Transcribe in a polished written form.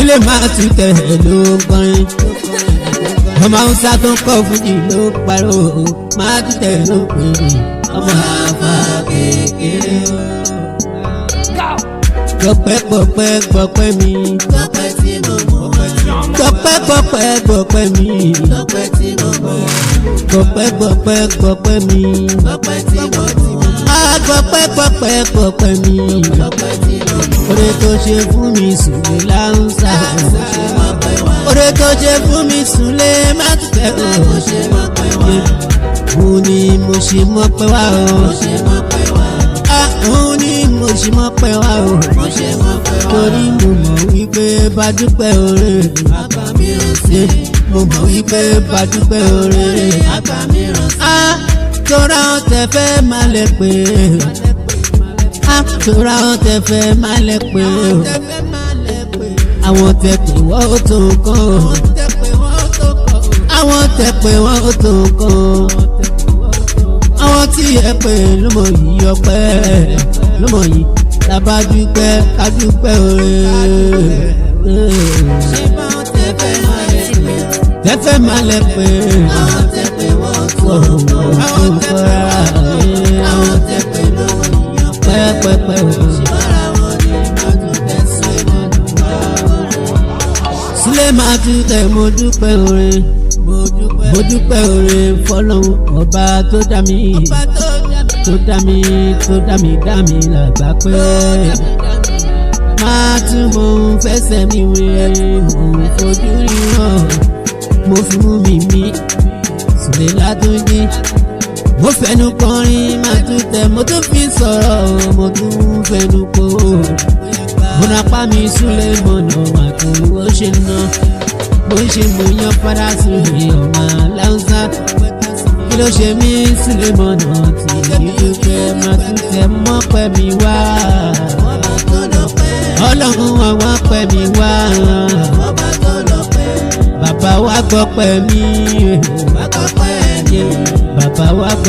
Sílé máa tún tẹ̀ ló ń kọrin. Ọmọ Hausa tó ń kọ́ fújì ló pariwo máa tún tẹ̀ ló ń pèrè. Ọmọ àfa kékeré o. Gbọ̀pẹ́ gbọ̀pẹ́ gbọ̀pẹ́ mi. Gbọ̀pẹ́ tí mo mọ̀. Gbọ̀pẹ́ gbọ̀pẹ́ gbọ̀pẹ́ mi. Gbọ̀pẹ́ tí mo mọ̀. Gbọ̀pẹ́ gbọ̀pẹ́ gbọ̀pẹ́ mi. Gbọ̀pẹ́ tí mo mọ̀. Gbọ̀pẹ́ gbọ̀pẹ́ gbọ̀pẹ́ mi. Gbọ̀pẹ́ tí mo mọ̀. Oore tó ṣe fún mi Sùlé Láùsà. Mo ṣe mọ̀ pé wá. Oore tó ṣe fún mi Sùlé má tún tẹ̀ o. Mo ṣe mọ̀ pé wá. Òun ni mo ṣe mọ̀ pé wá o. Mo ṣe mọ̀ pé wá. Òun ni mo ṣe mọ̀ pé wá o. Mo ṣe mọ̀ pé wá. Torí mo mọ̀ wípé bá dúpẹ́ oore. Àgbà mi ò sí. Mo mọ̀ wípé bá dúpẹ́ oore. Àgbà mi ò sí. Tóra wọn tẹ fẹ́ má lẹ pé. Tóra wọn tẹ fẹ́ má lẹ pé. Àwọn tẹ pé wọ́n ó tó kàn. Àwọn tẹ pé wọ́n ó tó kàn. Àwọn tí ẹ pé ló mọ̀ yìí ọpẹ́ ló mọ̀ yìí tàbá dúpẹ́ ká dúpẹ́ oore. Ṣé bá wọn tẹ fẹ́ máa lẹ pé? Tẹ́fẹ́ má lẹ pé. Àwọn tẹ pé wọ́n tó. Àwọn tẹ pé Àwọn tẹ pé lówó yíyan pẹ́. pẹ́pẹ́pẹ́ o. Ṣìbára wọn ni má tún tẹ̀ sílé mọ́ dùgbà orin. Sílé máa tún tẹ̀ mo dúpẹ́ oore. Mo dúpẹ́ oore fọlọ́run ọba tó dá mi. Tó dá mi dá mi làgbà pé. Máa tún mo ń fẹsẹ̀ mi wé mo ń fojú ríran. Mo fi mú mi mí Sùlé Látúnjí. Mo fẹnu kọrin máa tún tẹ̀ mo tún fi sọ̀rọ̀ mo tún fẹnu po. Mo napá mi Súlé mọ̀nà àtòwò ṣe ná. Bó ṣe mo yan fada Sùlé ọmọ Láùsà. Kí ló ṣe mí Súlé mọ̀nà tí ìdúpẹ́ máa tún tẹ̀ mọ́ pẹ́ mi wá. Ọba tó lọ́pẹ́. Ọlọ́run àwọn pẹ́ mi wá. Ọba tó lọ́pẹ́. Bàbá wa gbọ́ pẹ́ mi. Bàbá pẹ́ mi. Bàbá wa gbọ́.